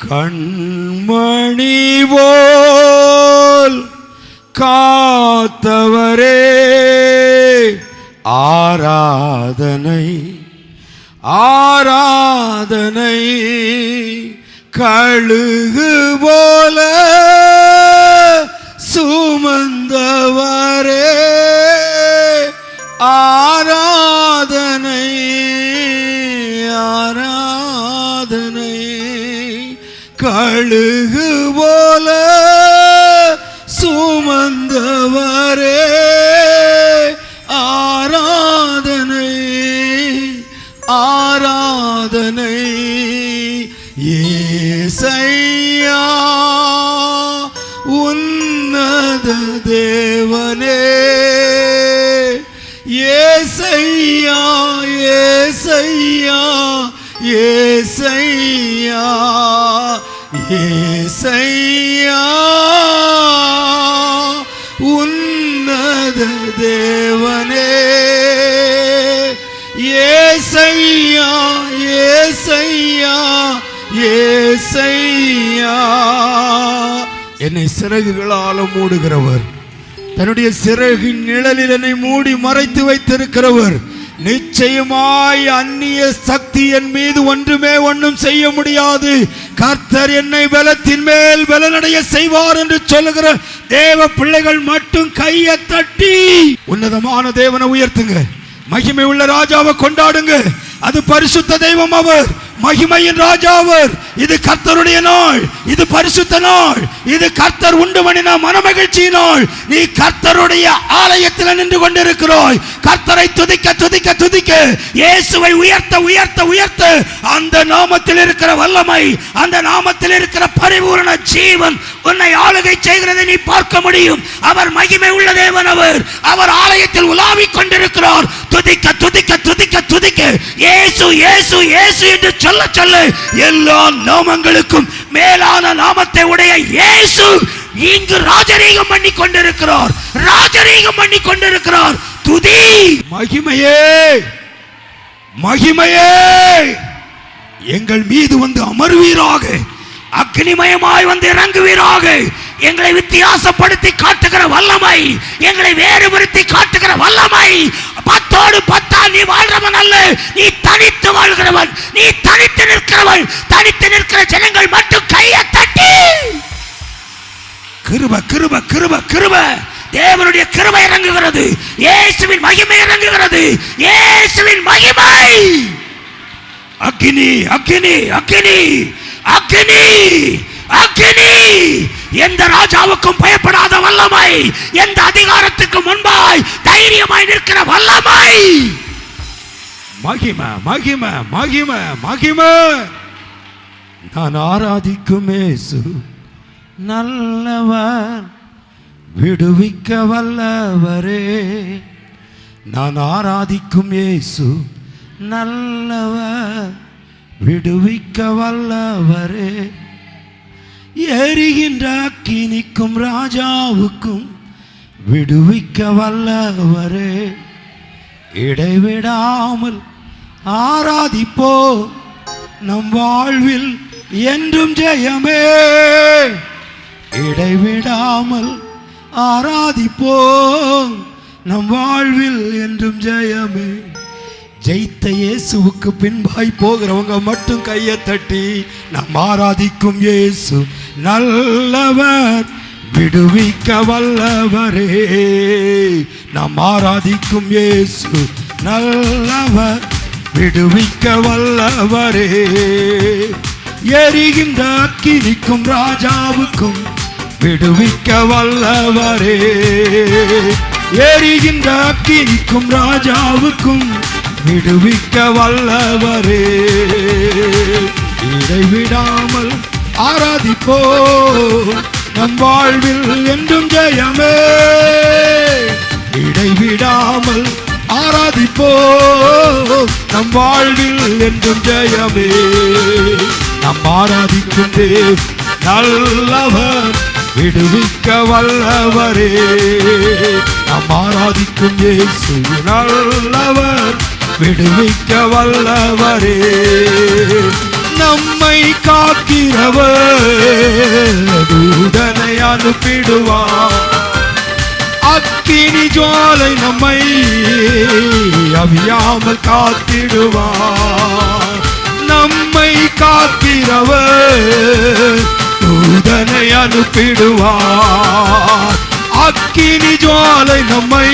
கண்மணி போல் காத்தவரே ஆராதனை ஆராதனை. கழுகு போல சுமந்தவரே ஆராதனை ஆராதனை. கழுகு போல சுமந்தவரே ஆராதனை ஆராதனை. ஏசையா உன்னத தேவனே ஏசையா ஏசையா ஏசையா ஏசையா உன்னத தேவனே ஏசையா ஏசையா ஏசையா. என்னை சிறகுகளால் மூடுகிறவர், தன்னுடைய சிறகின் நிழலில் என்னை மூடி மறைத்து வைத்திருக்கிறவர், நிச்சயமாய் அந்நிய சக்தி என் மீது ஒன்றும் செய்ய முடியாது. கர்த்தர் என்னை பலத்தின் மேல் பலனடைய செய்வார் என்று சொல்லுகிற தேவ பிள்ளைகள் மட்டும் கையை தட்டி உன்னதமான தேவனை உயர்த்துங்க. மகிமை உள்ள ராஜாவை கொண்டாடுங்க. அது பரிசுத்த தெய்வம், அவர் மகிமையின் ராஜா அவர். இது கர்த்தருடைய நாள், இது பரிசுத்த நாள், இது கர்த்தர் உண்டு பண்ணின மனமகிழ்ச்சி நாள். நீ கர்த்தருடைய ஆலயத்தில் நின்று கொண்டிருக்கிறாய். கர்த்தரை துதிக்க துதிக்க துதிக்க, இயேசுவை உயர்த்த உயர்த்த உயர்த்த, அந்த நாமத்தில் இருக்கிற வல்லமை, அந்த நாமத்தில் இருக்கிற பரிபூரண ஜீவன் உன்னை ஆளுகை செய்கிறதை நீ பார்க்க முடியும். அவர் மகிமை உள்ள தேவன், அவர் ஆலயத்தில் உலாவிக் கொண்டிருக்கிறார். துதிக்க துதிக்க துதிக்க துதிக்க, இயேசு இயேசு இயேசு என்று சொல்ல சொல்ல, எல்லா நாமங்களுக்கும் மேலான நாமத்தை உடைய இயேசு இங்கு ராஜரீகம் பண்ணி கொண்டிருக்கிறார், ராஜரீகம் பண்ணி கொண்டிருக்கிறார். துதி. மகிமையே மகிமையே எங்கள் மீது வந்து அமர்வீராக, அக்னிமயமாய் வந்து இறங்குவீராக. எங்களை வித்தியாசப்படுத்தி காட்டுகிற வல்லமை, எங்களை வேறுபடுத்தி காட்டுகிற வல்லமை. பத்தோடு பத்தா நீ வாழ்றவன் அல்ல, நீ தனித்து வாழ்கிறவன், நீ தனித்து நிற்கிறவன். தனித்து நிற்கிற ஜனங்கள் மட்டும் கையை தட்டி கிருப கிருப கிருப கிருப. தேவனுடைய கிருபை இறங்குகிறது, இயேசுவின் மகிமை இறங்குகிறது, இயேசுவின் மகிமை. அக்கினி அக்கினி அக்கினி அக்கினி அக்கினி. எந்த ராஜாவுக்கும் பயப்படாத வல்லமை, எந்த அதிகாரத்துக்கு முன்பாய் தைரியமாய் நிற்கிற வல்லமை. மகிமை மகிமை மகிமை மகிமை. நான் ஆராதிக்கும் இயேசு நல்லவர், விடுவிக்க வல்லவரே. நான் ஆராதிக்கும் இயேசு நல்லவர், விடுவிக்க வல்லவரே. எரிகின்ற அக்கினிக்கும் ராஜாவுக்கும் விடுவிக்க வல்லவரே. இடைவிடாமல் ஆராதிப்போ, நம் வாழ்வில் என்றும் ஜெயமே. இடைவிடாமல் ஆராதிப்போம், நம் வாழ்வில் என்றும் ஜெயமே. ஜெயித்த இயேசுவுக்கு பின்பாய் போகிறவங்க மட்டும் கையை தட்டி, நாம் ஆராதிக்கும் இயேசு நல்லவர், விடுவிக்க வல்லவரே. நாம் ஆராதிக்கும் இயேசு நல்லவர், விடுவிக்க வல்லவரே. எரிகின்ற அக்கினிக்கும் ராஜாவுக்கும் விடுவிக்க வல்லவரே. எரிகின்ற அக்கினிக்கும் ராஜாவுக்கும் விடுவிக்க வல்லவரே. இடைவிடாமல் ஆராதிப்போ, நம் வாழ்வில் என்றும் ஜெயமே. இடைவிடாமல் ஆராதிப்போ, நம் வாழ்வில் என்றும் ஜெயமே. நம் ஆராதிக்கும் நல்லவர், விடுவிக்க வல்லவரே. நம் ஆராதிக்கும் இயேசு நல்லவர், விடுவிக்க வல்லவரே. நம்மை காக்கிறவர் தூதனை அனுப்பிடுவார். அக்கினி ஜுவாலை நம்மை அவியாமல் காத்திடுவார். நம்மை காக்கிறவர் தூதனை அனுப்பிடுவார். அக்கினி ஜுவாலை நம்மை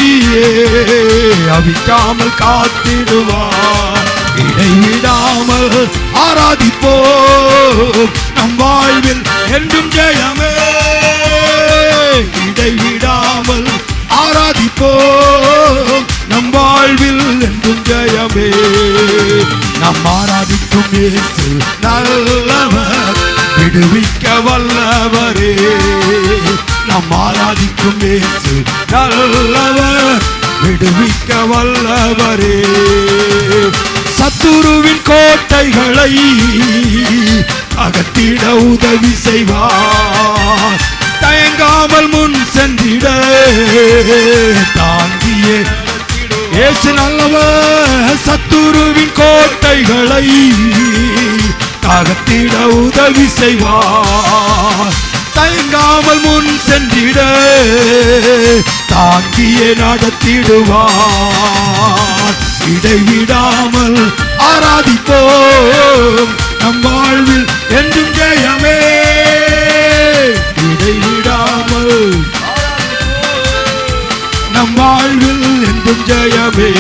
அவிக்காமல் காத்திடுவார். இடைவிடாமல் ஆராதிப்போம், நம் வாழ்வில் என்றும் ஜெயமே. இடைவிடாமல் ஆராதிப்போம், நம் வாழ்வில் என்றும் ஜெயமே. நம் ஆராதிக்கும் இயேசு நல்லவர், விடுவிக்க வல்லவரே. நம் ஆராதிக்கும் இயேசு நல்லவர், விடுவிக்க வல்லவரே. சத்துருவின் கோட்டைகளை அகற்றிட உதவி செய்வார். தயங்காமல் முன் சென்றிட தாங்கியே இயேசு நல்லவர். சத்துருவின் கோட்டைகளை அகற்றிட உதவி செய்வார். தயங்காமல் முன் சென்றிட தாங்கியே நடத்திடுவார். இடைவிடாமல் ஆராதிப்போம், நம் வாழ்வில் என்றும் ஜெயமே. இடைவிடாமல் நம் வாழ்வில் என்றும் ஜெயமே.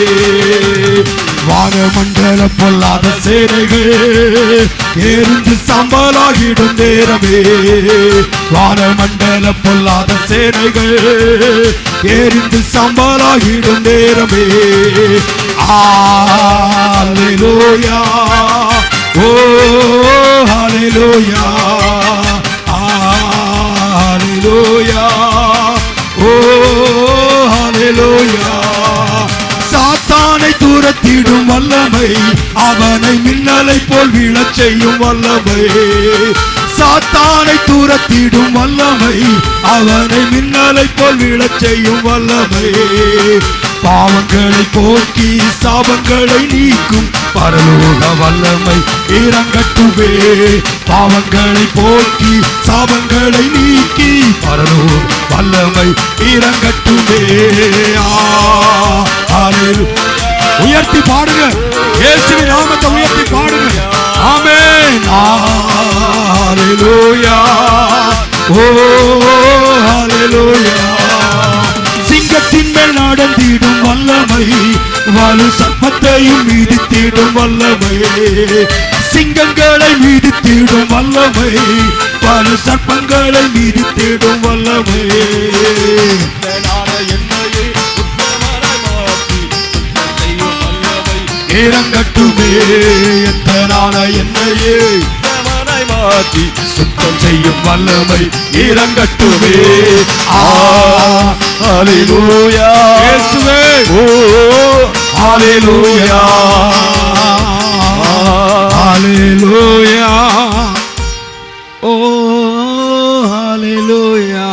வானமண்டல பொல்லாத சேனைகள் எரிந்து சாம்பலாகிடும் நேரமே. வானமண்டல பொல்லாத சேனைகள் எரிந்து சாம்பலாகிடும் நேரமே. ஹல்லேலூயா, ஓ ஹல்லேலூயா, ஹல்லேலூயா, ஓ ஹல்லேலூயா. சாத்தானை துரத்திடும் வல்லமை, அவனை மின்னலை போல் வீழச் செய்யும் வல்லமை. சாத்தானை துரத்திடும் வல்லமை, அவனை மின்னலை போல் வீழச் செய்யும் வல்லமை. பாவங்களை போக்கி சாபங்களை நீக்கும் பரலோக வல்லமை இறங்கட்டுமே. பாவங்களை போக்கி சாபங்களை நீக்கி பரலோக வல்லமை இறங்கட்டுமே. உயர்த்தி பாடுங்க, இயேசுவின் நாமத்தை உயர்த்தி பாடுங்க. ஆமென். ஹல்லேலூயா, ஓ ஹல்லேலூயா. சிங்கத்தின் மேல் நடந்திடும் வல்லமை, வலு சர்ப்பத்தையும் மீதித்திடும் வல்லமை. சிங்கங்களை மீதித்திடும் வல்லமை, வலு சர்ப்பங்களை மீதித்திடும் வல்லமை. இறங்கட்டுமே. எத்தனான என்னையே மாற்றி சுத்தம் செய்யும் வல்லமை இறங்கட்டுமே. ஹல்லேலூயா, இயேசுவே, ஓ ஹல்லேலூயா, ஹல்லேலூயா, ஓ ஹல்லேலூயா.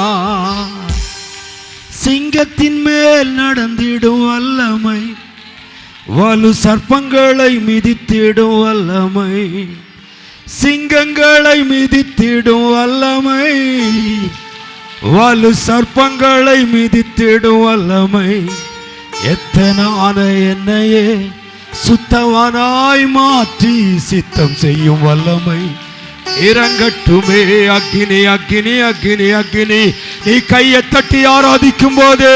சிங்கத்தின் மேல் நடந்திடும் வல்லமை, வலு சர்ப்பங்களை மிதித்திடும் வல்லமை. சிங்கங்களை மிதித்திடும் வல்லமை, வலு சர்ப்பங்களை மிதித்திடும் வல்லமை. எத்தனான என்னையே சுத்தவனாய் மாற்றி சித்தம் செய்யும் வல்லமை இறங்கட்டுமே. அக்கினி அக்கினி அக்கினி அக்கினி. நீ கையை தட்டி ஆராதிக்கும் போது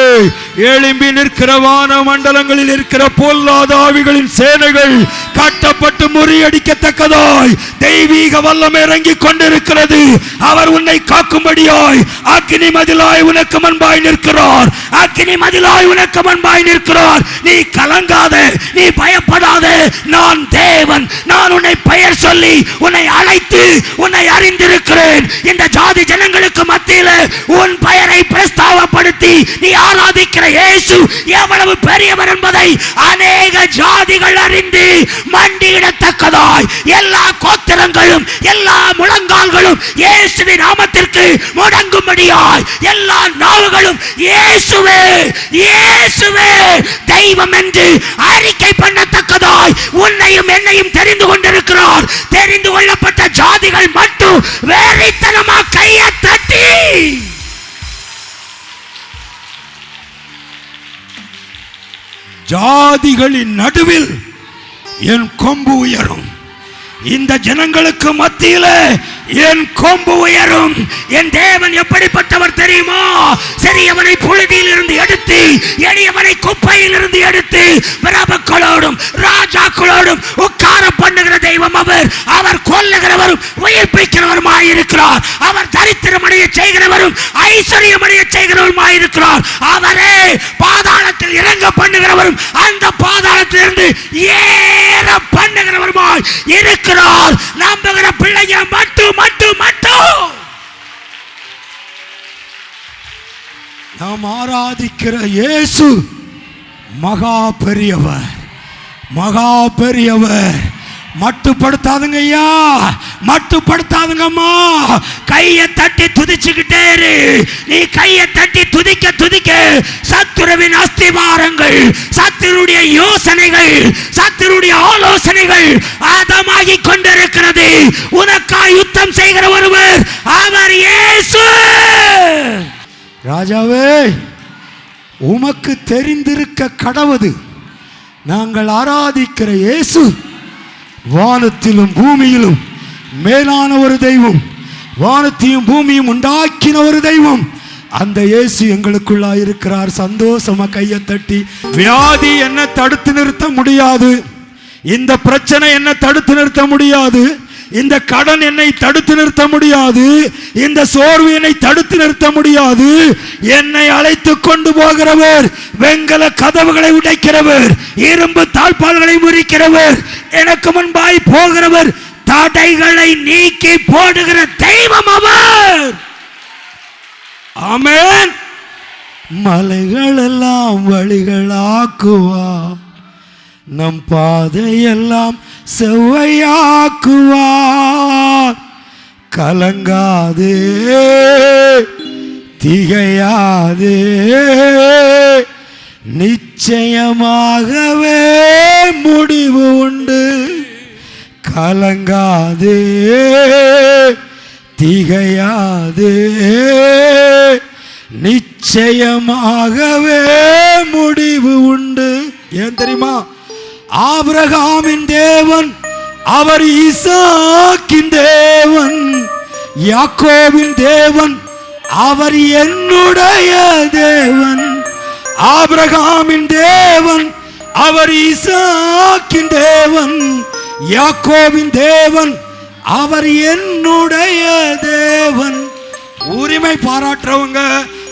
எழும்பி நிற்கிற வான மண்டலங்களில் இருக்கிற பொல்லாத ஆவிகளின் சேனைகள் கட்டப்பட்டு முறியடிக்கத்தக்கதாய் தெய்வீக வல்லமை இறங்கிக் கொண்டிருக்கிறது. அவர் உன்னை காக்கும்படியாய் அக்கினி மதிலாய் உனக்கு முன்பாய் நிற்கிறார். அக்கினி மதிலாய் உனக்கு முன்பாய் நிற்கிறார். நீ கலங்காதே, நீ பயப்படாதே. நான் தேவன், நான் உன்னை பெயர் சொல்லி உன்னை அழைத்து உன்னை அறிந்திருக்கிறேன். இந்த ஜாதி ஜனங்களுக்கு மத்தியிலே உன் பெயரை பிரஸ்தாபப்படுத்தி நீ ஆராதிக்கிற இயேசு எவ்வளவு பெரியவர் என்பதை அநேக ஜாதிகள் அறிந்து மண்டியிடத்தக்கதாய் எல்லா கோத்திரங்களும் எல்லா முழங்கால்களும் இயேசுவின் நாமத்திற்கு முடங்கும்படியாய் எல்லா நாவுகளும் இயேசுவே இயேசுவே தெய்வம் என்று அறிக்கை பண்ணத்தக்கதாய் உன்னையும் என்னையும் தெரிந்து கொண்டிருக்கிறார். தெரிந்து கொள்ளப்பட்ட ஜாதிகள் மட்டும் வேறித்தனமா கையை தட்டி ஜாதிகளின் நடுவில் என் கொம்பு உயரும். இந்த ஜனங்களுக்கு மத்தியிலே என் கொம்பு உயரும். என் தேவன் எப்படிப்பட்டவர் தெரியுமா? சிறியவனை புழுதியில் இருந்து எடுத்து எளியவனை குப்பையில் இருந்து எடுத்து பிரபுக்களோடும் ராஜாக்களோடும் உட்கார பண்ணுகிற தெய்வம் அவர். அவர் கொல்லுகிறவரும் உயிர்ப்பிக்கிறவருமாயிருக்கிறார். அவர் தரித்திரமடைய செய்கிறவரும் ஐஸ்வர்யமடைய செய்கிறவருமாயிருக்கிறார். அவரே பாதாளத்தில் இறங்க பண்ணுகிறவரும் அந்த பாதாளத்திலிருந்து ஏற பண்ணுகிறவருமாய் இருக்கிறார். நம்புகிற பிள்ளைங்க மட்டும் மட்டும் மட்டும் நாம் ஆராதிக்கிற இயேசு மகா பெரியவர், மகா பெரியவர். மட்டுப்படுத்தாதுங்க ஐயா, மட்டுப்படுத்தாதுங்கம்மா. கையை தட்டி துதிச்சுக்கிட்டே இரு. நீ கையை தட்டி துதிக்க துதிக்க சத்துருவின் அஸ்திவாரங்கள், சத்துருடைய யோசனைகள், சத்துருடைய ஆலோசனைகள் ஆதமாகி கொண்டிருக்கிறது. உனக்காய் யுத்தம் செய்கிற ஒருவர் அவர் இயேசு. ராஜாவே, உமக்கு தெரிந்திருக்க கடவுது நாங்கள் ஆராதிக்கிற இயேசு வானத்திலும் பூமியிலும் மேலான ஒரு தெய்வம். வானத்தையும் பூமியும் உண்டாக்கின ஒரு தெய்வம். அந்த இயேசு எங்களுக்குள்ளா இருக்கிறார். சந்தோஷமா கையை தட்டி. வியாதி என்ன தடுத்து நிறுத்த முடியாது. இந்த பிரச்சனை என்ன தடுத்து நிறுத்த முடியாது. இந்த கடன் என்னை தடுத்து நிறுத்த முடியாது. இந்த சோர்வு என்னை தடுத்து நிறுத்த முடியாது. என்னை அழைத்து கொண்டு போகிறவர், வெங்கல கதவுகளை உடைக்கிறவர், இரும்பு தாழ்பால்களை முறிக்கிறவர், எனக்கு முன்பாய் போகிறவர், தடைகளை நீக்கி போடுகிற தெய்வம் அவர். ஆமென். மலைகள் எல்லாம் வழிகளாக்குவார், நம் பாதையெல்லாம் செவ்வையாக்குவார். கலங்காதே, திகையாதே, நிச்சயமாகவே முடிவு உண்டு. கலங்காதே, திகையாதே, நிச்சயமாகவே முடிவு உண்டு. ஏன் தெரியுமா? ஆபிரகாமின் தேவன் அவர், ஈசாக்கின் தேவன், யாக்கோபின் தேவன் அவர் என்னுடைய தேவன். ஆபிரகாமின் தேவன் அவர், ஈசாக்கின் தேவன், யாக்கோபின் தேவன் அவர் என்னுடைய தேவன். உரிமை பாராட்டுறவங்க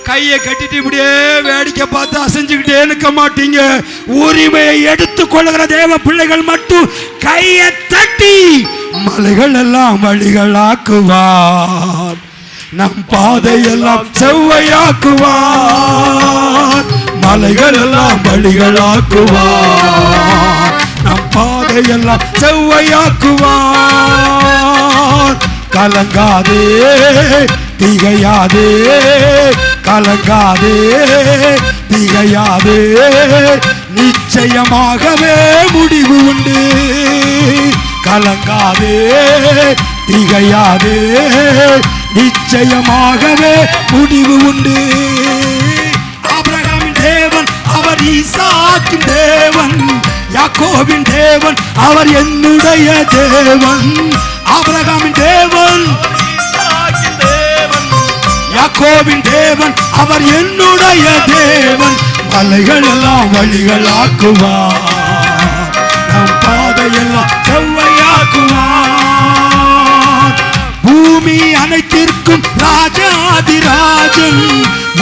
கையை கட்டிட்டு இப்படியே வேடிக்கை பார்த்து அசைஞ்சுக்கிட்டே நிற்க மாட்டீங்க. உரிமையை எடுத்துக் கொள்ளுகிற தேவ பிள்ளைகள் மட்டும் கையை தட்டி மலைகள் எல்லாம் வழிகளாக்குவார், நம் பாதையெல்லாம் செவ்வையாக்குவார். மலைகள் எல்லாம் வழிகளாக்குவார், நம் பாதையெல்லாம் செவ்வையாக்குவார். கலங்காதே, திகையாதே, கலங்காதே, திகையாதே, நிச்சயமாகவே முடிவு உண்டு. கலங்காதே, திகையாதே, நிச்சயமாகவே முடிவு உண்டு. ஆபிரகாமின் தேவன் அவர், ஈசாக்கின் தேவன், யாக்கோபின் தேவன் அவர் என்னுடைய தேவன். ஆபிரகாமின் தேவன், யாக்கோபின் தேவன் அவர் என்னுடைய தேவன். மலைகள் எல்லாம் வழிகளாக்குவார், நம் பாதையெல்லாம் செவ்வையாக்குவார். பூமி அனைத்திற்கும் ராஜாதிராஜன்,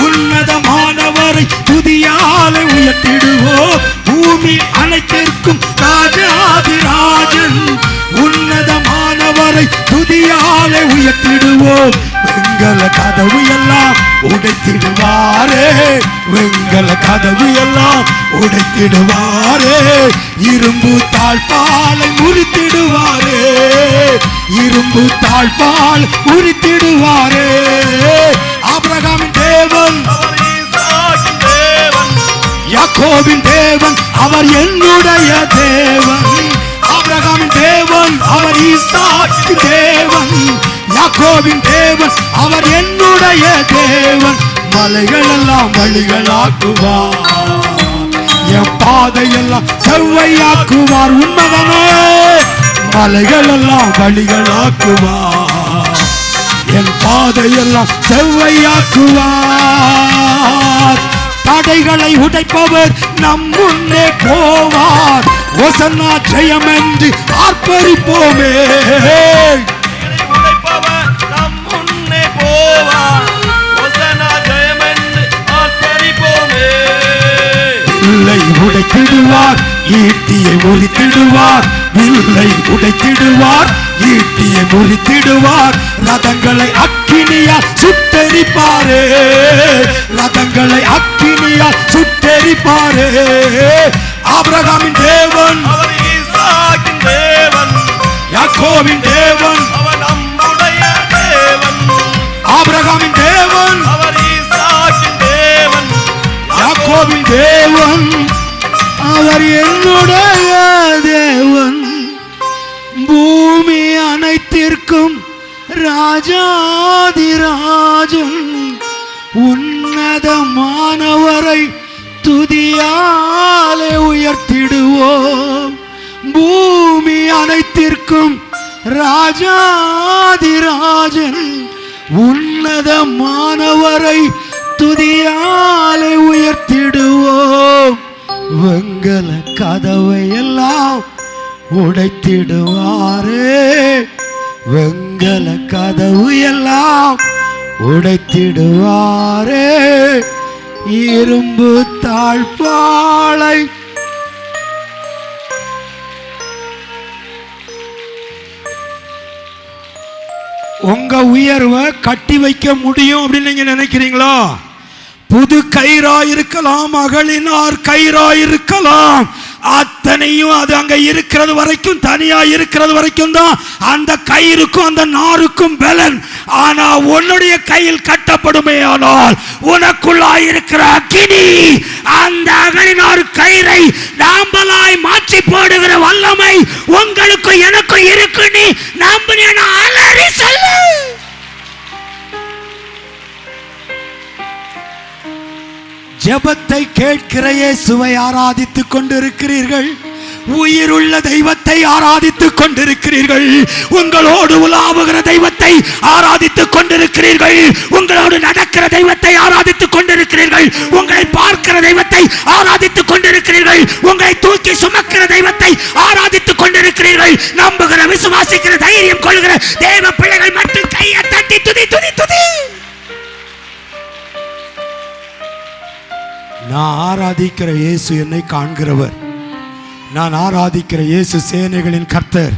உன்னதமானவரை துதியாலே உயர்த்திடுவோம். பூமி அனைத்திற்கும் ராஜாதிராஜன், உன்னதமானவரை துதியாலே உயர்த்திடுவோம். வெங்கல கதவு எல்லாம் உடைத்திடுவாரே, வெங்கல கதவு எல்லாம் உடைத்திடுவாரே, இரும்பு தாழ்பாலை முறித்திடுவாரே, இரும்பு தாழ்பால் உரித்திடுவாரே. ஆபிரகாமின் தேவன், யாக்கோபின் தேவன், அவர் என்னுடைய தேவன். ஆபிரகாமின் தேவன், அவர் ஈசாக்கின் தேவன். யாக்கோபின் தேவன், அவர் என்னுடைய தேவன். மலைகள் எல்லாம் வழிகளாக்குவார், என் பாதையெல்லாம் செவ்வையாக்குவார். உண்மைதானே? மலைகள் எல்லாம் வழிகளாக்குவார், என் பாதையெல்லாம் செவ்வையாக்குவார். தடைகளை உடைப்பவர் நம் முன்னே போவார். ஓசன்னா ஜெயம் என்று ஆர்ப்பரிப்போமே. உடைப்பவர் நம் முன்னே போவார். ஓசன்னா ஜெயம் என்று ஆர்ப்பரிப்போமே. வில்லை உடைத்திடுவார், ஈட்டியை முறித்திடுவார். வில்லை உடைத்திடுவார், ஈட்டியை முறித்திடுவார். ரதங்களை அக்கினியால் சுட்டெரிப்பாரே, ரதங்களை அக்கினியால் சுட்டெரிப்பாரே. ஆபிரகாமின் தேவன், அவர் ஈசாக்கின் தேவன். யாக்கோபின் தேவன், அவர் நம்முடைய தேவன். ஆபிரகாமின் தேவன், அவர் ஈசாக்கின் தேவன். யாக்கோபின் தேவன், அவர் என்னுடைய தேவன். பூமி அனைத்திற்கும் ராஜாதிராஜன், உன்னதமானவரை துதியாலே உயர்த்திடுவோம். பூமி அனைத்திற்கும் ராஜாதிராஜன், உன்னதமானவரை துதியாலே உயர்த்திடுவோம். வெங்கல கதவை எல்லாம் உடைத்திடுவாரே, வெங்கல கதவு எல்லாம் உடைத்திடுவாரே. இரும்பு தாழ்பாலை உங்க உயர்வை கட்டி வைக்க முடியும் அப்படின்னு நீங்க நினைக்கிறீங்களா? புது கயிறா இருக்கலாம், மகளினார் கயிறா இருக்கலாம், அத்தனையும் அது அங்க இருக்கிறது வரைக்கும், தனியா இருக்கிறது வரைக்கும் தான் அந்த கயிறுக்கும் அந்த நாருக்கும் பலன். ஆனா உன்னுடைய கையில் கட்டப்படுமே ஆனால் உனக்குள்ளாய் இருக்கிற அக்கினி அந்த அகலினார் கயிறை நாம்பலாய் மாற்றி போடுகிற வல்லமை உங்களுக்கு எனக்கு இருக்கு. நீ நம்பின அலறி சொல்லு. ஜெபத்தை கேட்கிற இயேசுவை ஆராதித்துக் கொண்டிருக்கிறீர்கள், உயிருள்ள தெய்வத்தை ஆராதித்துக் கொண்டிருக்கிறீர்கள், உங்களோடு உலாவுகிற தெய்வத்தை ஆராதித்துக் கொண்டிருக்கிறீர்கள், உங்களோடு நடக்கிற தெய்வத்தை ஆராதித்துக் கொண்டிருக்கிறீர்கள், உங்களை பார்க்கிற தெய்வத்தை ஆராதித்துக் கொண்டிருக்கிறீர்கள், உங்களை தூக்கி சுமக்கிற தெய்வத்தை ஆராதித்துக் கொண்டிருக்கிறீர்கள். நம்புகிற விசுவாசிக்கிற தைரியம் கொள்கிற தேவ பிள்ளைகள் மட்டும் கையை தட்டி துதி துதி துதி. நான் ஆராதிக்கிற இயேசு என்னை காண்கிறவர், நான் ஆராதிக்கிற இயேசு சேனைகளின் கர்த்தர்,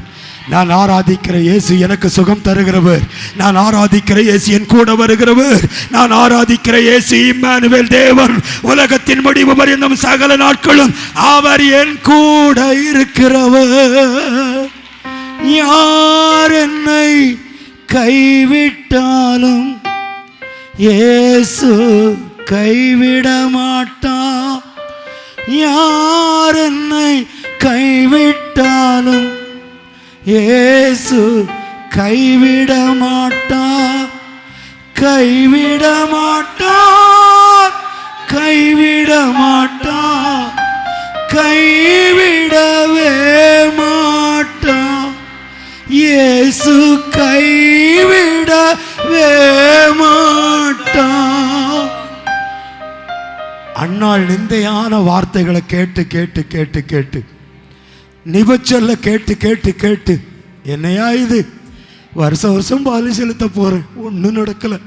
நான் ஆராதிக்கிற இயேசு எனக்கு சுகம் தருகிறவர், நான் ஆராதிக்கிற இயேசு என் கூட வருகிறவர், நான் ஆராதிக்கிற இயேசு இம்மானுவேல் தேவன், உலகத்தின் முடிவு பரியந்தம் சகல நாட்களும் அவர் என் கூட இருக்கிறவர். யார் என்னை கைவிட்டாலும் இயேசு கைவிட மாட்டார், யார் என்னை கைவிட்டாலும் இயேசு கைவிட மாட்டார், கைவிட மாட்டார், கைவிட மாட்டார், கைவிடவே மாட்டார், இயேசு கைவிடவே மாட்டார். அன்னாள் நிந்தையான வார்த்தைகளை கேட்டு கேட்டு கேட்டு கேட்டு நிபச்சொல்ல கேட்டு கேட்டு கேட்டு என்னையா இது, வருஷம் வருஷம் பாலி செலுத்த போறேன், ஒன்றும் நடக்கலை.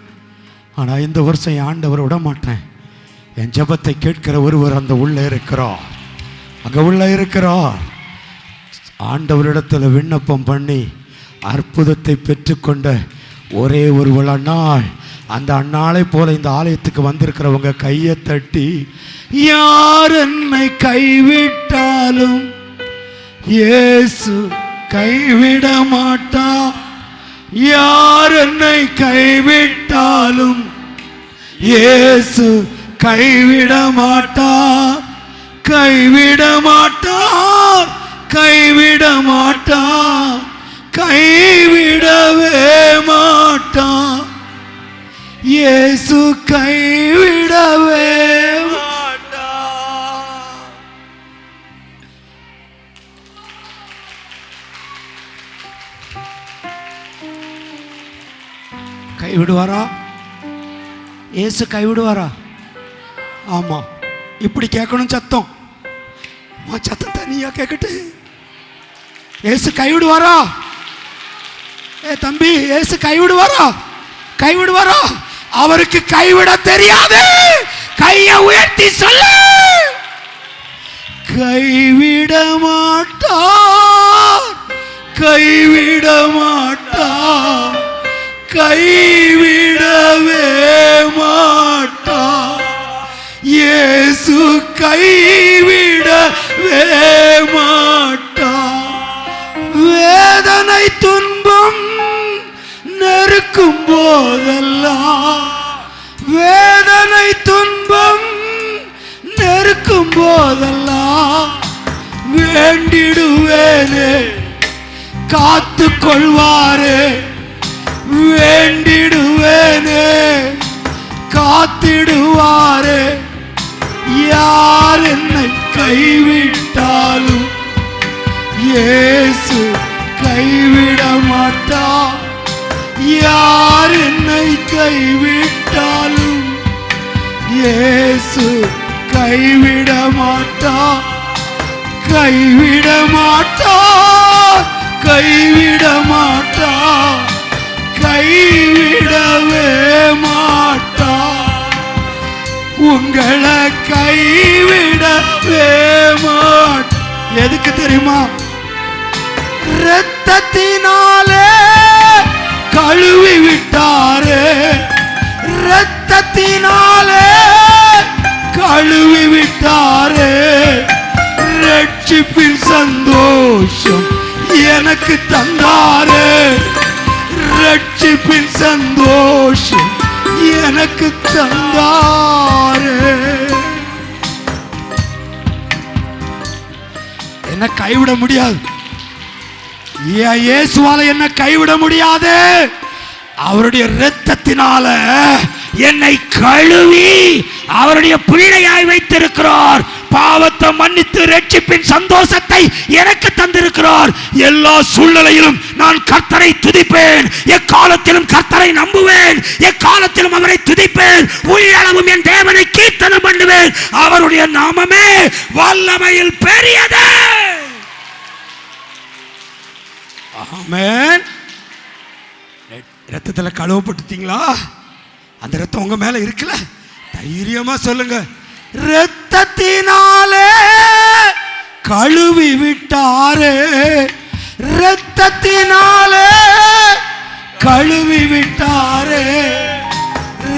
ஆனால் இந்த வருஷம் என் ஆண்டவர் விட மாட்டேன். என் ஜெபத்தை கேட்கிற ஒருவர் அந்த உள்ளே இருக்கிறார், அங்கே உள்ளே இருக்கிறார். ஆண்டவரிடத்தில் விண்ணப்பம் பண்ணி அற்புதத்தை பெற்றுக்கொண்ட ஒரே ஒரு நாள் அந்த அன்னாளை போல இந்த ஆலயத்துக்கு வந்திருக்கிறவங்க கையை தட்டி, யார் என்னை கைவிட்டாலும் இயேசு கைவிட மாட்டா, யார் என்னை கைவிட்டாலும் இயேசு கைவிட மாட்டார், கைவிட மாட்டார், கைவிட மாட்டார், கைவிடவே மாட்டார், இயேசு கைவிடவே மாட்டார். கைவிடுவாரா? இயேசு கைவிடுவாரா? ஆமா, இப்படி கேட்கணும் சத்தம். சத்தம் தனியா கேட்கட்டு. இயேசு கைவிடுவாரா? தம்பி, இயேசு கைவிடுவாரா? கைவிடுவாரா? அவருக்கு கைவிட தெரியாது. கையை உயர்த்தி சொல்லு. கைவிட மாட்டார், கைவிட மாட்டார், கைவிடவே மாட்டார், இயேசு கைவிடவே மாட்டார். வேதனை துன்பம் நெருக்கும் போதெல்லாம், வேதனை துன்பம் நெருக்கும் போதெல்லாம் வேண்டிடுவேனே, காத்து கொள்வாரே, வேண்டிடுவேனே, காத்திடுவாரே, யார் என்னை கைவிட்டாலும் இயேசு கைவிட மாட்டா, யார் என்னை கைவிட்டாலும் இயேசு கைவிட மாட்டா, கைவிட மாட்டா, கைவிட மாட்டா, கைவிடவே மாட்டா, உங்களை கைவிடவே மாட்டா. எதுக்கு தெரியுமா? இரத்தத்தினாலே கழுவி விட்டாரே, இரத்தத்தினாலே கழுவி விட்டாரே, ரட்சிப்பின் சந்தோஷம் எனக்கு தந்தாரே, ரட்சிப்பின் சந்தோஷம் எனக்கு தந்தாரே. என்ன கைவிட முடியாது. இயேசுவால என்ன கைவிட முடியாது. அவருடைய இரத்தத்தினால என்னை கழுவி அவருடைய பிள்ளையாய் வைத்திருக்கிறார். பாவத்தை மன்னித்து ரட்சிப்பின் சந்தோஷத்தை எனக்கு தந்திருக்கிறார். எல்லா சூழ்நிலையிலும் நான் கர்த்தரை துதிப்பேன், எக்காலத்திலும் கர்த்தரை நம்புவேன், எக்காலத்திலும் அவரை துதிப்பேன், உள்ளளவும் என் தேவனை கீர்த்தனம் பண்ணுவேன். அவருடைய நாமமே வல்லமையில் பெரியது. ஆமென். ரத்தத்துல கழுவப்பட்டுட்டீங்களா? அந்த ரத்தம் உங்க மேல இருக்குல்ல, தைரியமா சொல்லுங்க, இரத்தத்தினாலே கழுவி விட்டாரே, இரத்தத்தினாலே கழுவி விட்டாரே,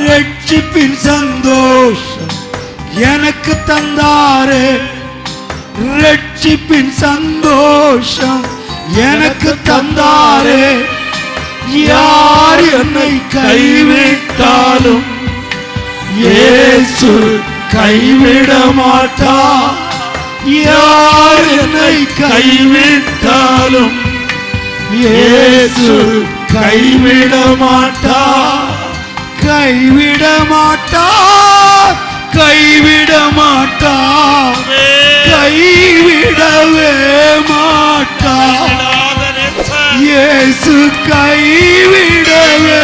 ரட்சிப்பின் சந்தோஷம் எனக்கு தந்தாரே, ரட்சிப்பின் சந்தோஷம் எனக்கு தந்தாரே, யார் என்னை கைவிட்டாலும் இயேசு கைவிட மாட்டா, யார் என்னை கைவிட்டாலும் இயேசு கைவிட மாட்டா, கைவிட மாட்டா, கைவிட மாட்டா, கைவிடவே மாட்டா, இயேசு கைவிடவே